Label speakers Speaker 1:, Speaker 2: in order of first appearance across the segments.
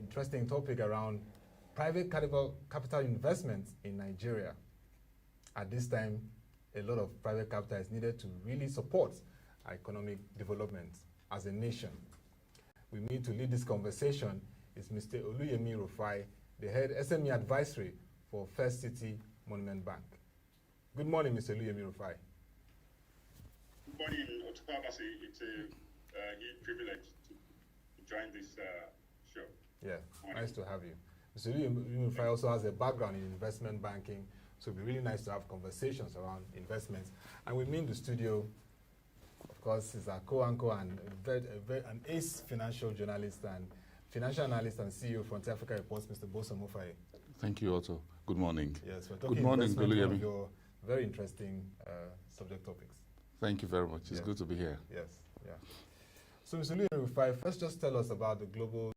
Speaker 1: interesting topic around private capital investment in Nigeria. At this time, a lot of private capital is needed to really support our economic development as a nation. With me to lead this conversation is Mr. Oluyemi Rufai, the head SME advisory for First City Monument Bank. Good morning, Mr. Oluyemi Rufai.
Speaker 2: Good morning, Otabasi. It's a huge privilege to join this show.
Speaker 1: Yeah, nice to have you. Mr. Oluyemi Rufai also has a background in investment banking, so it'd be really nice to have conversations around investments. And with me in the studio, of course, is our co-anchor and an ace financial journalist and financial analyst and CEO of Frontier Africa Reports, Mr. Bosa Mufai.
Speaker 3: Thank you, Otto. Good morning.
Speaker 1: Yes, we're talking
Speaker 3: good morning,
Speaker 1: investment, one of your very interesting subject topics.
Speaker 3: Thank you very much. It's good to be here.
Speaker 1: Yes, yeah. So, Mr. Oluyemi Rufai, first just tell us about the global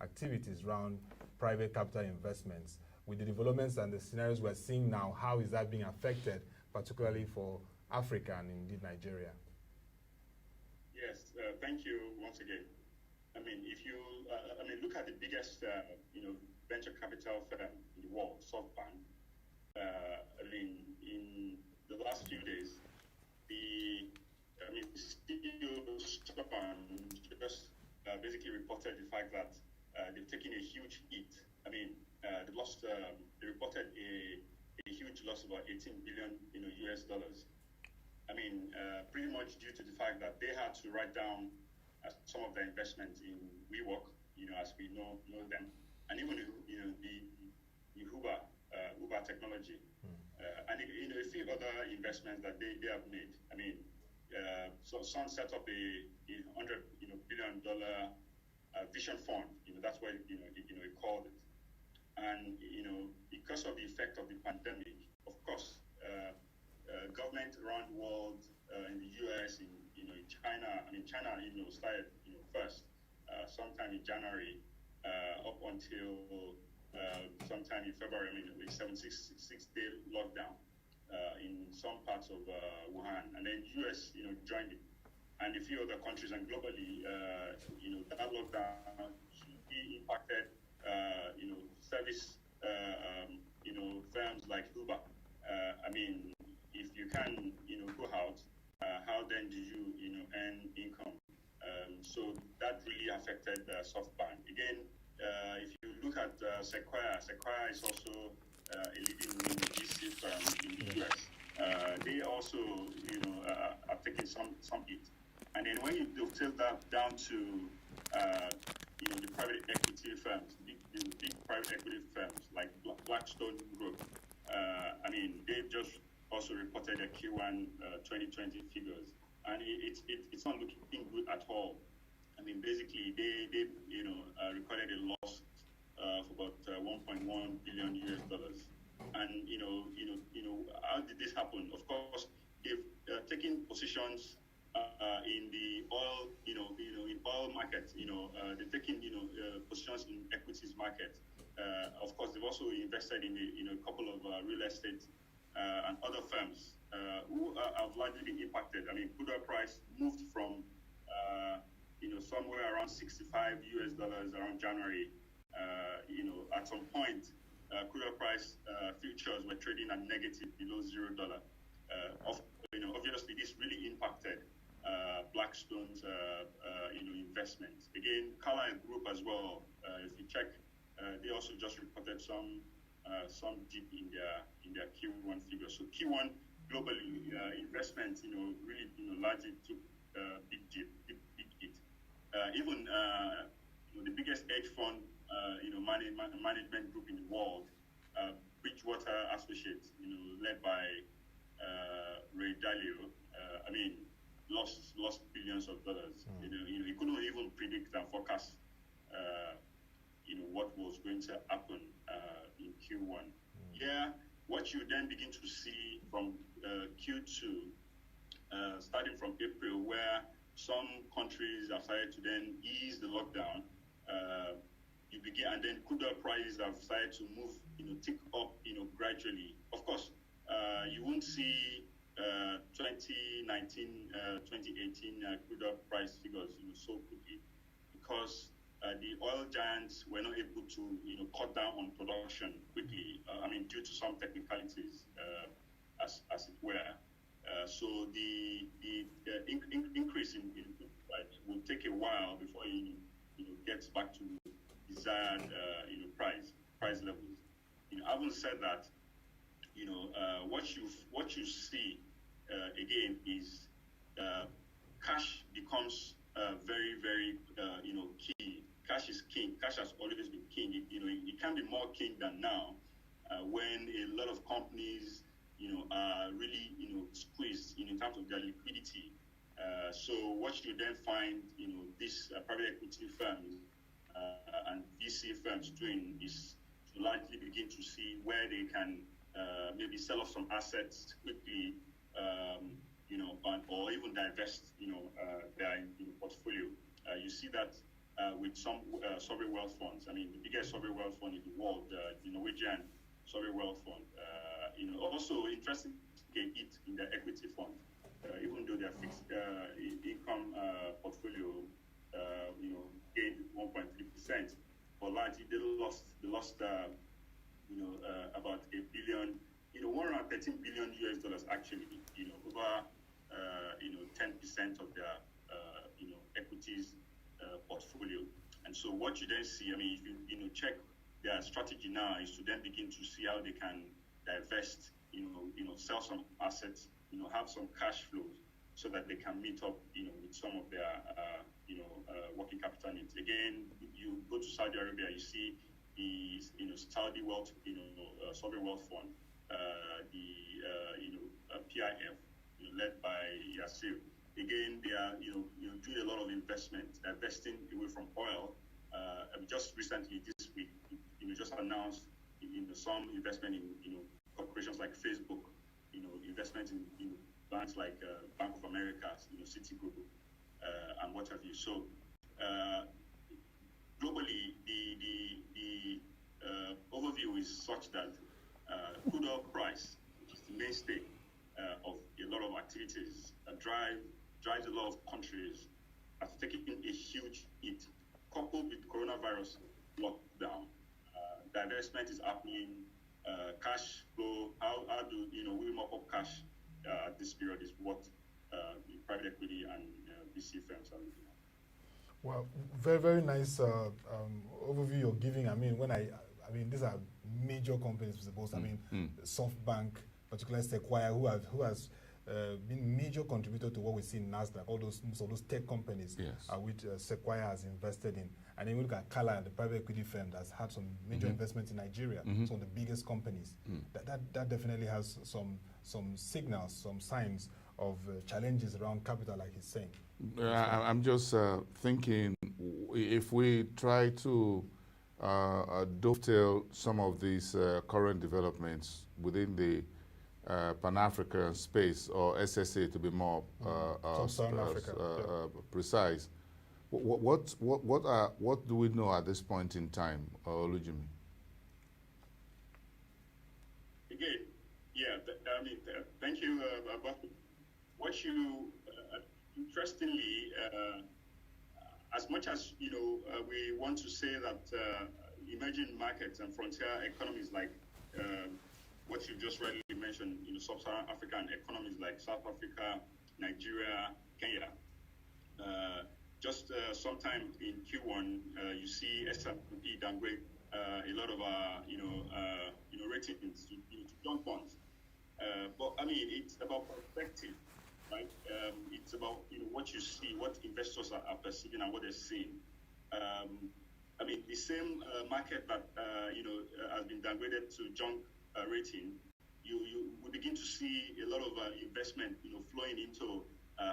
Speaker 1: activities around private capital investments. With the developments and the scenarios we're seeing now, how is that being affected, particularly for Africa and indeed Nigeria?
Speaker 2: Yes, thank you once again. I mean, if you look at the biggest venture capital firm in the world, SoftBank. In the last few days, the CEO SoftBank just basically reported the fact that they've taken a huge hit. They reported a huge loss of about 18 billion US dollars. Pretty much due to the fact that they had to write down some of their investments in WeWork, as we know them, and even the Uber technology, and a few other investments that they have made. So some set up a $100 billion vision fund. That's what it called it. And because of the effect of the pandemic, of course, government around the world, in the US, in China. China started first, sometime in January, up until sometime in February. With 76-day lockdown in some parts of Wuhan, and then US joined it, and a few other countries, and globally, that lockdown impacted service firms like Uber. If you can go out, how then do you earn income? So that really affected SoftBank. Again, if you look at Sequoia is also a leading VC firm in the US. They also are taking some hit. And then when you dovetail that down to the private equity firms, big private equity firms like Blackstone Group, they just also reported their Q1 2020 figures, and it's not looking good at all. Basically they recorded a loss of about 1.1 billion US dollars. And how did this happen? Of course, they've taken positions in the oil, in oil markets. They've taken positions in equities market. Of course, they've also invested in a couple of real estate and other firms who have largely been impacted. Crude oil price moved from somewhere around $65 around January. At some point, crude oil price futures were trading at negative below $0. Obviously, this really impacted Blackstone's investments. Again, Carlyle Group as well. If you check, they also just reported some dip in their Q1 figures. So Q1 globally, investments really largely took big hit. Even the biggest hedge fund management group in the world, Bridgewater Associates, led by Ray Dalio, lost billions of dollars. He couldn't even predict and forecast what was going to happen in Q1. Yeah, what you then begin to see from Q2, starting from April, where some countries have started to then ease the lockdown, you begin, and then crude oil prices have started to move, tick up, gradually. Of course, you won't see 2019, 2018 crude oil price figures, so quickly, because the oil giants were not able to, cut down on production quickly. Due to some technicalities, as it were. So the increase in price will take a while before it gets back to desired price levels. Having said that, what you see again is cash becomes very, very key. Cash is king. Cash has always been king. It can be more king than now when a lot of companies are really squeezed in terms of their liquidity. So what you then find these private equity firms and VC firms doing is to largely begin to see where they can maybe sell off some assets quickly, or even divest their portfolio. You see that with some sovereign wealth funds. The biggest sovereign wealth fund in the world, the Norwegian sovereign wealth fund. Also interesting hit in their equity fund, even though their fixed income portfolio, gained 1.3%, but largely they lost about $1 billion, 113 billion US dollars actually, over 10% of their equities portfolio. And so what you then see, if you check their strategy now, is to then begin to see how they can divest, sell some assets, have some cash flows so that they can meet up, with some of their, working capital needs. Again, you go to Saudi Arabia, you see the, Saudi wealth, sovereign wealth fund, the PIF, led by Yasir. Again, they are, doing a lot of investment, divesting away from oil. Just recently, this week, just announced, some investment in, corporations like Facebook, investment in banks like Bank of America, Citigroup, and what have you. So globally, the overview is such that crude oil price, which is the mainstay of a lot of activities, drives a lot of countries have taken a huge hit, coupled with coronavirus lockdown. Divestment is happening. Cash flow, how do we mop up cash at this period is what the private equity and VC firms are looking at.
Speaker 1: Well, very, very nice overview you're giving. These are major companies, I suppose. SoftBank, particularly Sequoia, who has been major contributor to what we see in NASDAQ, most of those tech companies,
Speaker 3: yes,
Speaker 1: which Sequoia has invested in. And then we look at Kala, the private equity firm that's had some major investments in Nigeria, some of the biggest companies. That definitely has some signals, some signs of challenges around capital, like he's saying.
Speaker 3: I'm just thinking, if we try to dovetail some of these current developments within the Pan-African space, or SSA to be more precise, what do we know at this point in time, Olujimi?
Speaker 2: Again, thank you, Baku. What you interestingly, as much as we want to say that emerging markets and frontier economies like what you just rightly mentioned, sub-Saharan African economies like South Africa, Nigeria, Kenya. Just sometime in Q1, you see S&P downgrade a lot of our, ratings to junk bonds. But it's about perspective, right? It's about what you see, what investors are perceiving, and what they're seeing. The same market that has been downgraded to junk rating, you will begin to see a lot of investment, flowing into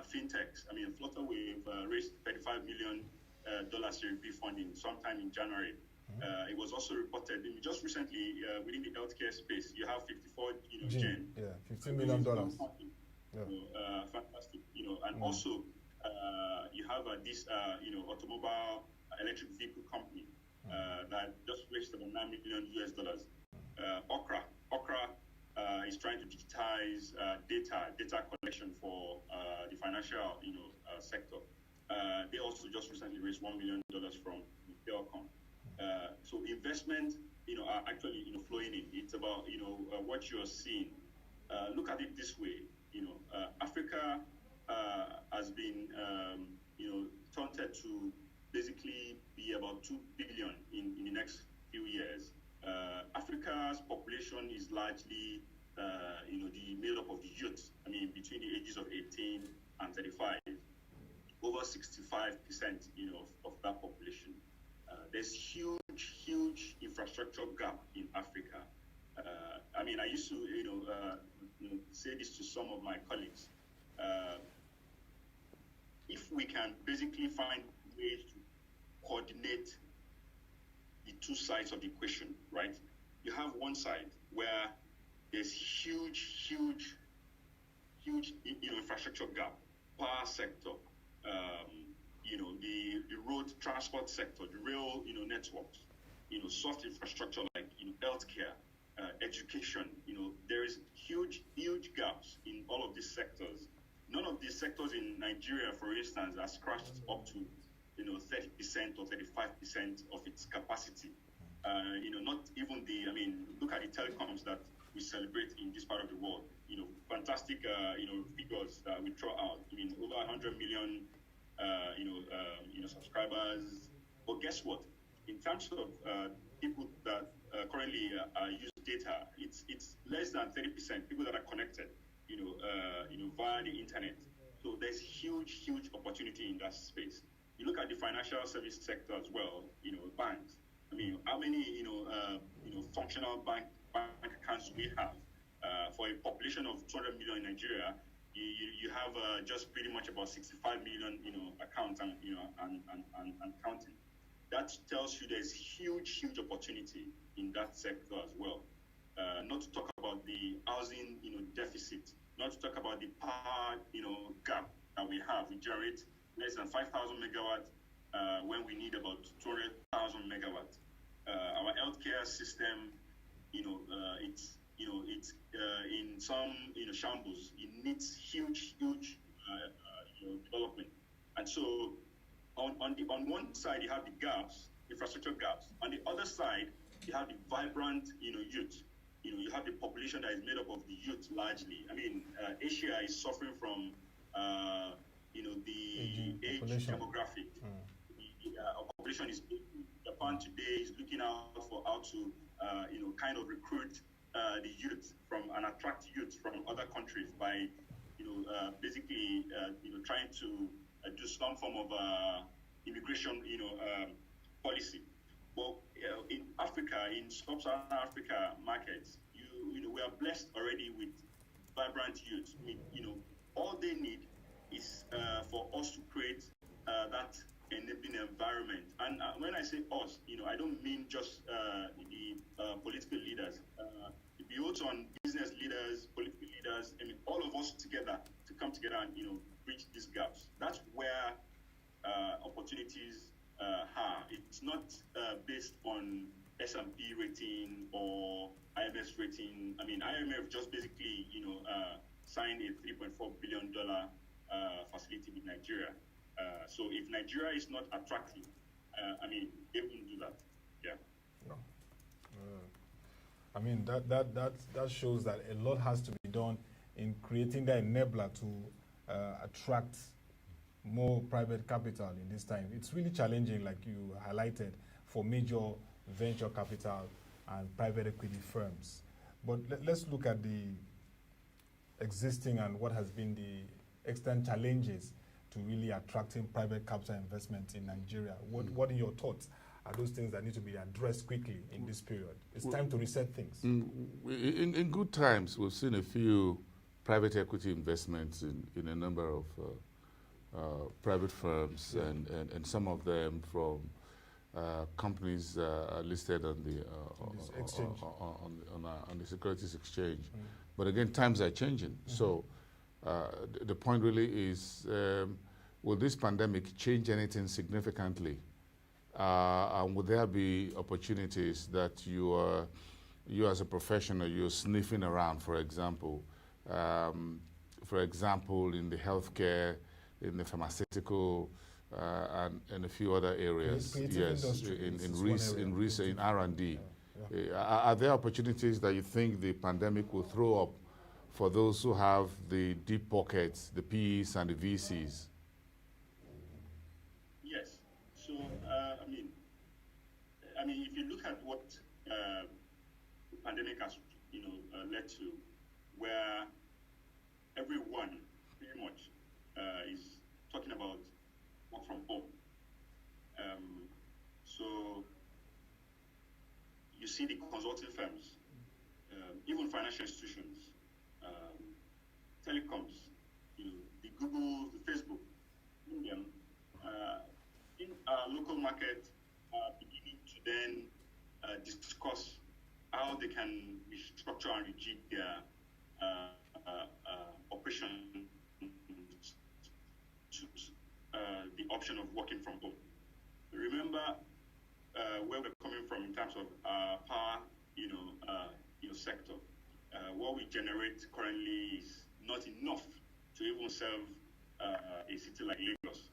Speaker 2: fintechs. Flutterwave raised $35 million Series B funding sometime in January. It was also reported just recently within the healthcare space. You have 54 Gen.
Speaker 1: Yeah, $15 million.
Speaker 2: Fantastic. And also you have this automobile electric vehicle company that just raised about $9 million US. Okra is trying to digitize data collection for the financial sector. They also just recently raised $1 million from they all come. So investment, are actually, flowing in. It's about, what you're seeing. Look at it this way, Africa has been, taunted to basically be about 2 billion in the next few years. Africa's population is largely, made up of the youth. I mean, between the ages of 18 and 35, over 65%, of that population. There's huge infrastructure gap in Africa. I mean, I used to, say this to some of my colleagues. If we can basically find ways to coordinate the two sides of the equation, right? You have one side where there's huge, infrastructure gap, power sector, the road transport sector, the rail, networks, soft infrastructure like, healthcare, education. There is huge gaps in all of these sectors. None of these sectors in Nigeria, for instance, has crashed up to, 30% or 35% of its capacity. Not even look at the telecoms that we celebrate in this part of the world. Fantastic, figures that we throw out. I mean, over 100 million, subscribers. But guess what? In terms of people that currently use data, it's less than 30% people that are connected, via the internet. So there's huge opportunity in that space. You look at the financial service sector as well. Banks. I mean, how many functional bank accounts do we have? For a population of 200 million in Nigeria, you have just pretty much about 65 million accounts and counting. That tells you there's huge opportunity in that sector as well. Not to talk about the housing deficit, not to talk about the power gap that we have. We generate less than 5,000 megawatts when we need about 200,000 megawatts. Our healthcare system, it's in some shambles. It needs huge development. And so on one side you have the gaps, infrastructure gaps. On the other side you have the vibrant youth. You have the population that is made up of the youth largely. I mean, Asia is suffering from the age demographic. Our population is big. Japan today is looking out for how to kind of recruit the youth and attract youth from other countries by basically trying to do some form of immigration policy. But in Africa, in sub-Saharan Africa markets, we are blessed already with vibrant youth. I mean, all they need is for us to create that enabling environment. And when I say us, I don't mean just the political leaders. It builds on business leaders, political leaders, I mean, all of us together to come together and bridge these gaps. That's where opportunities are. It's not based on S&P rating or IMF rating. I mean, IMF just basically signed a $3.4 billion facility with Nigeria. So if Nigeria is not attractive, they wouldn't do that. Yeah.
Speaker 1: No. I mean, that shows that a lot has to be done in creating the enabler to attract more private capital in this time. It's really challenging, like you highlighted, for major venture capital and private equity firms. But let's look at the existing and what has been the extent challenges to really attracting private capital investment in Nigeria. What are your thoughts? Are those things that need to be addressed quickly in this period? It's time to reset things.
Speaker 3: In good times, we've seen a few private equity investments in a number of private firms, and some of them from companies listed on the exchange, on the securities exchange. But again, times are changing. So the point really is, will this pandemic change anything significantly? And would there be opportunities that you as a professional, you're sniffing around, for example, in the healthcare, in the pharmaceutical and a few other areas.
Speaker 1: Creative
Speaker 3: Yes,
Speaker 1: industry
Speaker 3: in
Speaker 1: is one area.
Speaker 3: research, in R&D.
Speaker 1: Yeah.
Speaker 3: Are there opportunities that you think the pandemic will throw up for those who have the deep pockets, the PEs and the VCs?
Speaker 2: Yes. So, if you look at what the pandemic has, led to, where everyone pretty much is talking about work from home. So you see the consulting firms, even financial institutions, telecoms, the Google, the Facebook, Indian, in our local market, beginning to then discuss how they can restructure and rejig their operation to the option of working from home. Remember where we're coming from in terms of power, sector. What we generate currently is not enough to even serve a city like Lagos,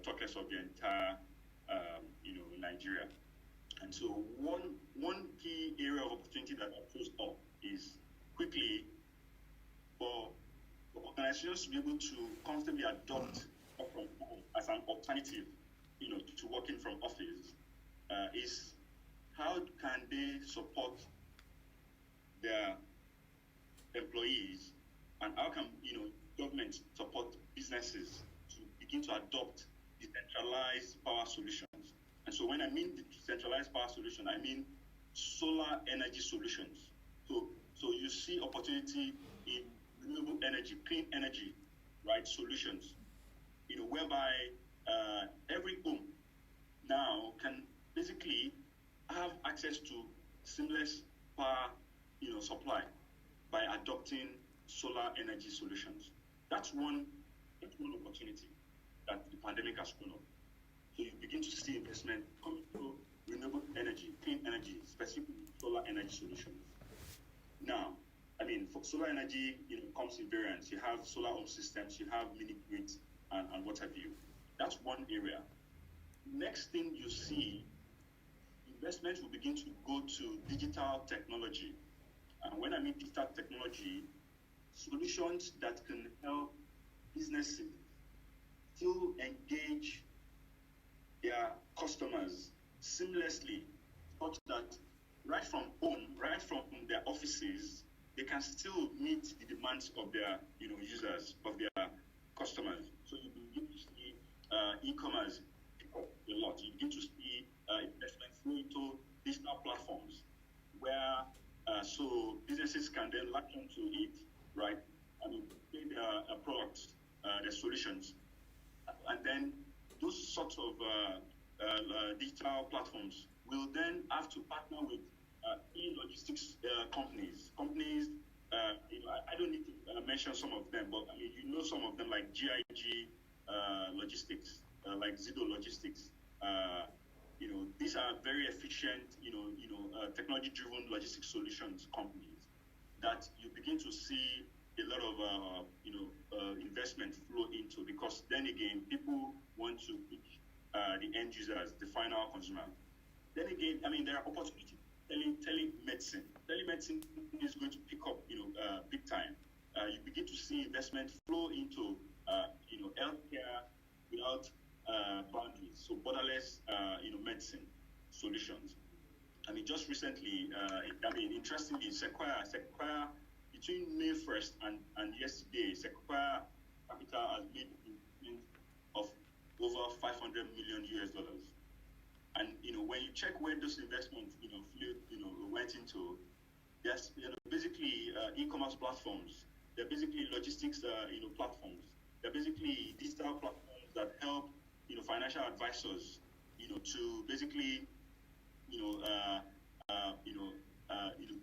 Speaker 2: talk less of the entire, Nigeria. And so one key area of opportunity that shows up is quickly for organizations to be able to constantly adopt work from home as an alternative, to working from office, is how can they support their employees, and how can government support businesses to begin to adopt decentralized power solutions. And so when I mean decentralized power solution, I mean solar energy solutions. So you see opportunity in renewable energy, clean energy, right, solutions, whereby every home now can basically have access to seamless power, supply by adopting solar energy solutions. That's one opportunity that the pandemic has thrown up. So you begin to see investment coming through renewable energy, clean energy, specifically solar energy solutions. Now, for solar energy, comes in variants. You have solar home systems, you have mini grids, and what have you. That's one area. Next thing you see, investment will begin to go to digital technology. And when I mean digital technology, solutions that can help businesses still engage their customers seamlessly, such that right from home, right from their offices, they can still meet the demands of their users, of their customers. So you begin to see e-commerce pick up a lot. You begin to see investment flow into digital platforms where so businesses can then latch onto it, right? Their products, their solutions, and then those sorts of digital platforms will then have to partner with e-logistics companies. I don't need to mention some of them, but some of them like GIG Logistics, like Zido Logistics. These are very efficient, technology-driven logistics solutions companies that you begin to see a lot of, investment flow into, because then again, people want to reach the end users, the final consumer. Then again, there are opportunities. Telemedicine. Telemedicine is going to pick up, big time. You begin to see investment flow into, healthcare without boundaries. So borderless, medicine solutions. Just recently, interestingly, Sequoia, between May 1st and yesterday, Sequoia Capital has made investment of over $500 million US. And when you check where those investments went into, there's basically e-commerce platforms. They're basically logistics platforms. They're basically digital platforms that help financial advisors to basically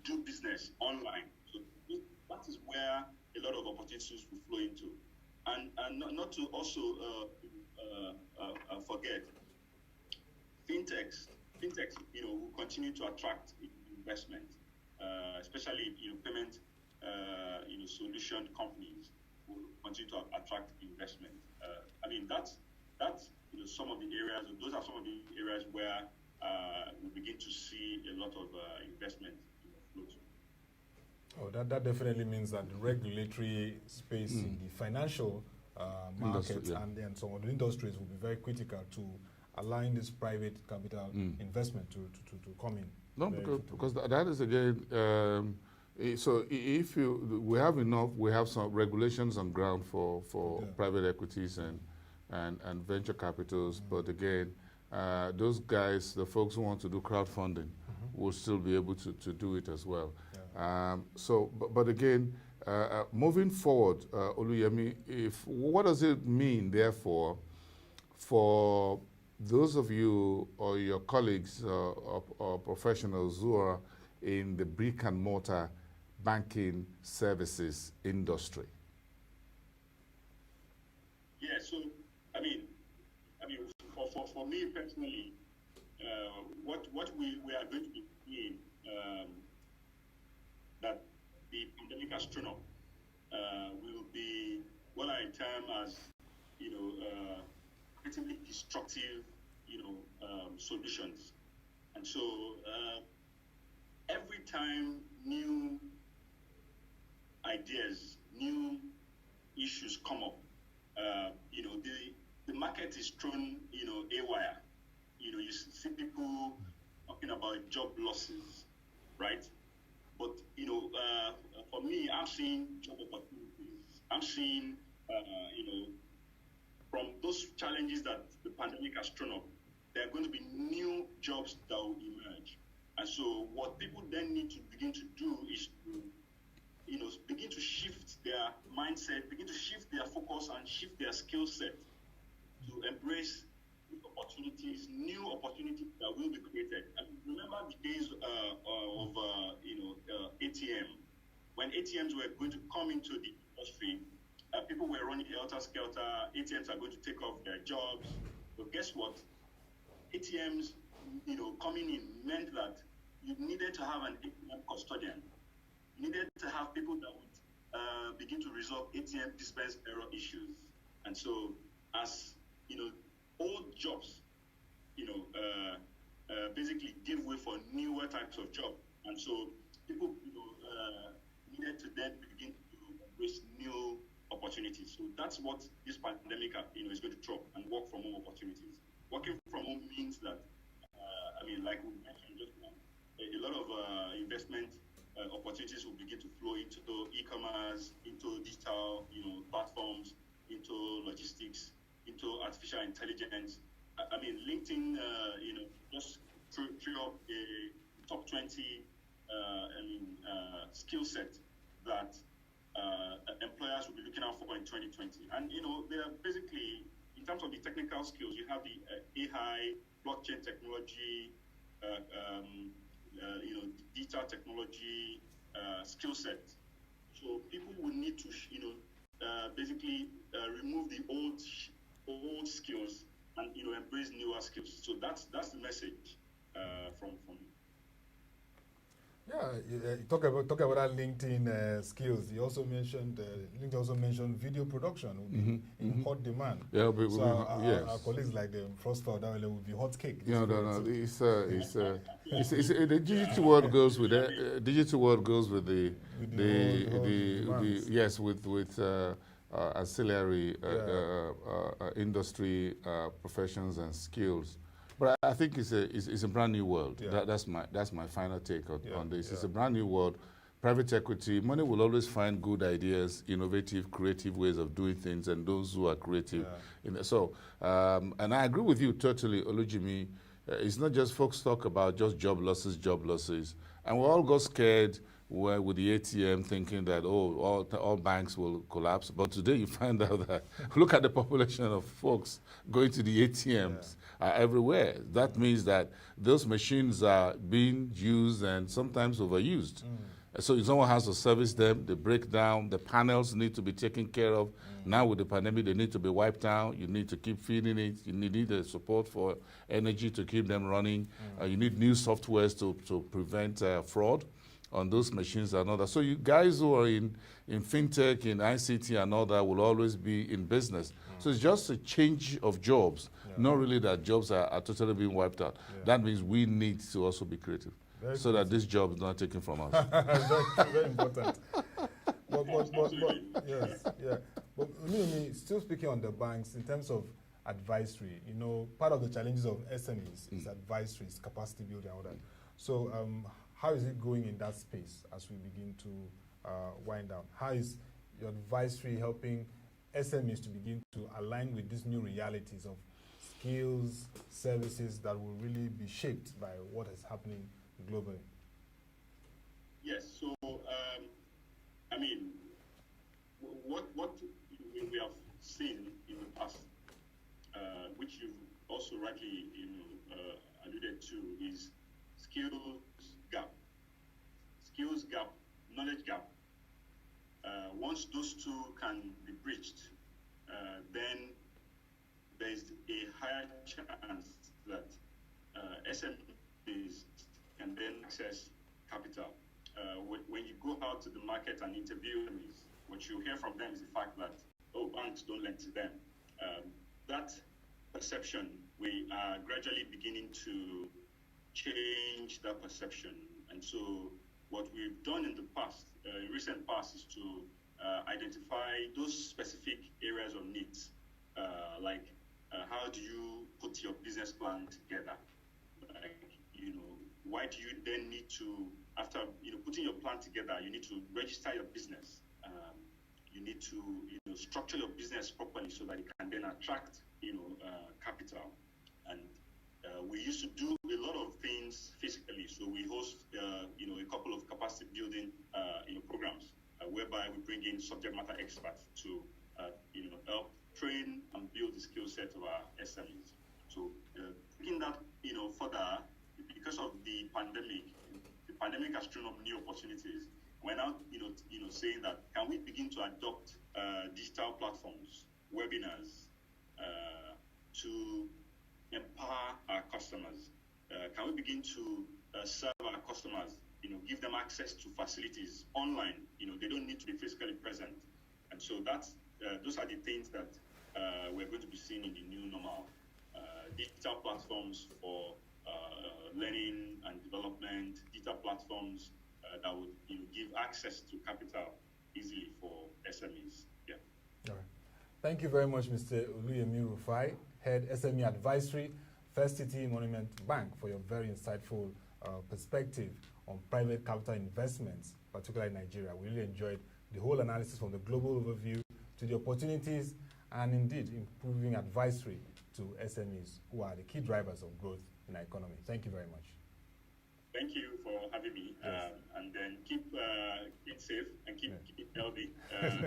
Speaker 2: do business online. So that is where a lot of opportunities will flow into, and not to also forget fintechs. Fintechs, will continue to attract investment, especially payment, solution companies will continue to attract investment. That's some of the areas, or those are some of the areas where we begin to see a lot of investment flow to.
Speaker 1: Oh, that definitely means that the regulatory space in the financial markets and then some of the industries will be very critical to allowing this private capital investment to come in.
Speaker 3: No, because that is again. So if we have enough, we have some regulations on ground for private equities and venture capitals. But again, those guys, the folks who want to do crowdfunding, will still be able to do it as well. Yeah. But again, moving forward, Oluyemi, what does it mean, therefore, for those of you or your colleagues or professionals who are in the brick and mortar banking services industry?
Speaker 2: Yeah, so I mean, for me personally, what we are going to be seeing that the pandemic has thrown up will be what I term as creatively destructive solutions. And so every time new ideas, new issues come up, the market is thrown, haywire. You see people talking about job losses, right? But, for me, I'm seeing job opportunities. I'm seeing, from those challenges that the pandemic has thrown up, there are going to be new jobs that will emerge. And so what people then need to begin to do is to, begin to shift their mindset, begin to shift their focus and shift their skill set to embrace opportunities, new opportunities that will be created. And remember the days of ATM, when ATMs were going to come into the industry, people were running helter-skelter, ATMs are going to take off their jobs. But guess what? ATMs, coming in meant that you needed to have an ATM custodian. You needed to have people that would begin to resolve ATM dispense error issues. And so, as old jobs, basically give way for newer types of jobs. And so, people, needed to then begin to embrace new opportunities. So that's what this pandemic, is going to throw, and work from home opportunities. Working from home means that, like we mentioned just now, a lot of investment opportunities will begin to flow into e-commerce, into digital, platforms, into logistics, into artificial intelligence. LinkedIn, just threw up a top 20, skill set that employers will be looking out for in 2020. And, they are basically, in terms of the technical skills, you have the AI, blockchain technology, digital technology skill set. So people will need to, basically remove the old skills and embrace newer skills. So that's the message from me.
Speaker 1: Yeah, you talk about that LinkedIn skills. You also mentioned LinkedIn also mentioned video production will be in hot demand.
Speaker 3: Yeah,
Speaker 1: so our colleagues like the Froster that will be hot cake.
Speaker 3: No. It's the digital world goes with that. Digital world goes with the yes with ancillary industry professions and skills. But I think it's a brand new world. Yeah. That's my final take on this. It's a brand new world. Private equity, money will always find good ideas, innovative, creative ways of doing things, and those who are creative. Yeah. And I agree with you totally, Olujimi. It's not just folks talk about just job losses, and we all got scared with the ATM, thinking that all banks will collapse. But today you find out that look at the population of folks going to the ATMs. Everywhere. That means that those machines are being used and sometimes overused. So someone has to service them, they break down, the panels need to be taken care of. Now with the pandemic, they need to be wiped out. You need to keep feeding it. You need the support for energy to keep them running. You need new softwares to prevent fraud on those machines and all that. So you guys who are in fintech, in ICT and all that will always be in business. So it's just a change of jobs, not really that jobs are totally being wiped out. That means we need to also be creative so that this job is not taken from us.
Speaker 1: Very important. Yes, yeah. But still speaking on the banks in terms of advisory, part of the challenges of SMEs is advisory, is capacity building and all that. So how is it going in that space as we begin to wind down? How is your advisory helping SMEs to begin to align with these new realities of skills, services that will really be shaped by what is happening globally?
Speaker 2: Yes, so what we have seen in the past, which you've also rightly alluded to, is skills gap, knowledge gap. Once those two can be breached, then there is a higher chance that SMEs can then access capital. When you go out to the market and interview SMEs, what you hear from them is the fact that, banks don't lend to them. That perception, we are gradually beginning to change that perception. And so what we've done in the past, in recent past, is to identify those specific areas of needs, like how do you put your business plan together? Why do you then need to, after putting your plan together, you need to register your business. You need to structure your business properly so that it can then attract capital. And we used to do a lot of things physically. So we host a couple of capacity building programs whereby we bring in subject matter experts to help train and build the skill set of our SMEs. So taking that further, because of the pandemic has thrown up new opportunities. We're now saying that can we begin to adopt digital platforms, webinars, to empower our customers? Can we begin to serve our customers, give them access to facilities online? They don't need to be physically present. And so those are the things that we're going to be seeing in the new normal. Digital platforms for learning and development, digital platforms that would give access to capital easily for SMEs. Yeah.
Speaker 1: All right. Thank you very much, Mr. Oluyemi Rufai, Head SME Advisory, First City Monument Bank, for your very insightful perspective on private capital investments, particularly in Nigeria. We really enjoyed the whole analysis from the global overview to the opportunities and indeed improving advisory to SMEs, who are the key drivers of growth in our economy. Thank you very much.
Speaker 2: Thank you for having me,
Speaker 1: yes.
Speaker 2: And then keep safe and keep healthy.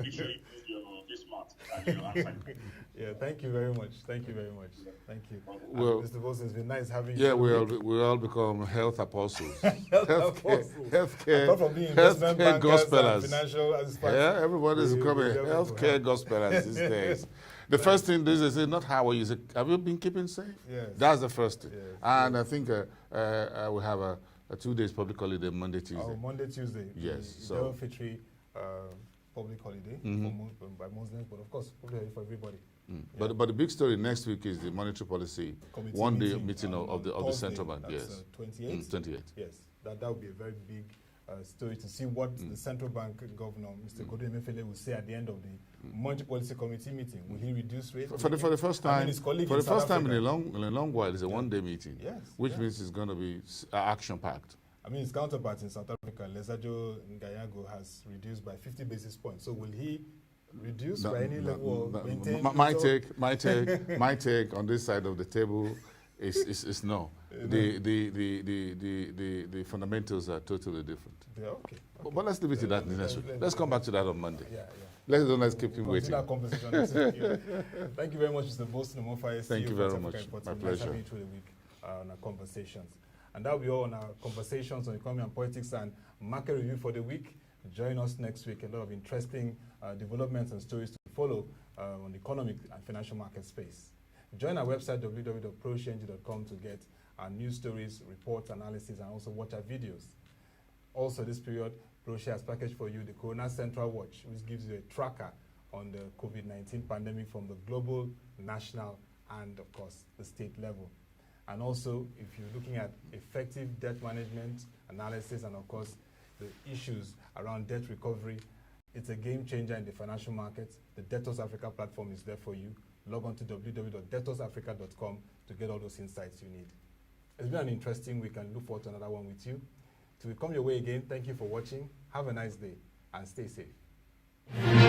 Speaker 2: Make sure you use your smart and your answer.
Speaker 1: Yeah, thank you very much. Thank you very much. Thank you.
Speaker 3: Well,
Speaker 1: Mr. Boss, it's been nice having
Speaker 3: you.
Speaker 1: you.
Speaker 3: We all become health apostles.
Speaker 1: Healthcare. Apart from being investment bankers and financial experts.
Speaker 3: Yeah, everybody's becoming healthcare gospelers these days. The first thing they say, not how are you, say, have you been keeping safe?
Speaker 1: Yes.
Speaker 3: That's the first thing.
Speaker 1: Yes.
Speaker 3: And I think we have a 2 days public holiday, Monday, Tuesday.
Speaker 1: Oh, Monday, Tuesday.
Speaker 3: Yes.
Speaker 1: So Fitri, public holiday by Muslims, but of course, public holiday for everybody.
Speaker 3: Yeah. But the big story next week is the monetary policy
Speaker 1: committee
Speaker 3: one-day meeting of the central bank.
Speaker 1: That's,
Speaker 3: yes,
Speaker 1: 28th. Yes, that would be a very big story to see what the central bank governor, Mr. Godwin Emefiele, will say at the end of the monetary policy committee meeting. Will he reduce rates?
Speaker 3: For the first time, in a long while, it's a one-day meeting.
Speaker 1: Yes,
Speaker 3: which means it's going to be action-packed.
Speaker 1: I mean, his counterpart in South Africa, Lesajo Ngayago, has reduced by 50 basis points. So will he reduce by any level?
Speaker 3: My take on this side of the table is no. The fundamentals are totally different.
Speaker 1: Yeah, okay.
Speaker 3: But let's leave it to that next week. Let's come back to that on Monday.
Speaker 1: Yeah.
Speaker 3: Let's keep him waiting.
Speaker 1: That conversation next week. Thank you very much, Mr. Boston Omofaye.
Speaker 3: Thank you very much. My pleasure.
Speaker 1: Having you through the week on our conversations. And that will be all on our conversations on economy and politics and market review for the week. Join us next week. A lot of interesting developments and stories to follow on the economic and financial market space. Join our website, www.prosciengi.com, to get our news stories, reports, analysis, and also watch our videos. Also, this period, ProShare has packaged for you the Corona Central Watch, which gives you a tracker on the COVID-19 pandemic from the global, national, and of course, the state level. And also, if you're looking at effective debt management, analysis, and of course, the issues around debt recovery, it's a game changer in the financial markets. The Debtors Africa platform is there for you. Log on to www.debtorsafrica.com to get all those insights you need. It's been an interesting week, and look forward to another one with you. Till we come your way again, thank you for watching. Have a nice day and stay safe.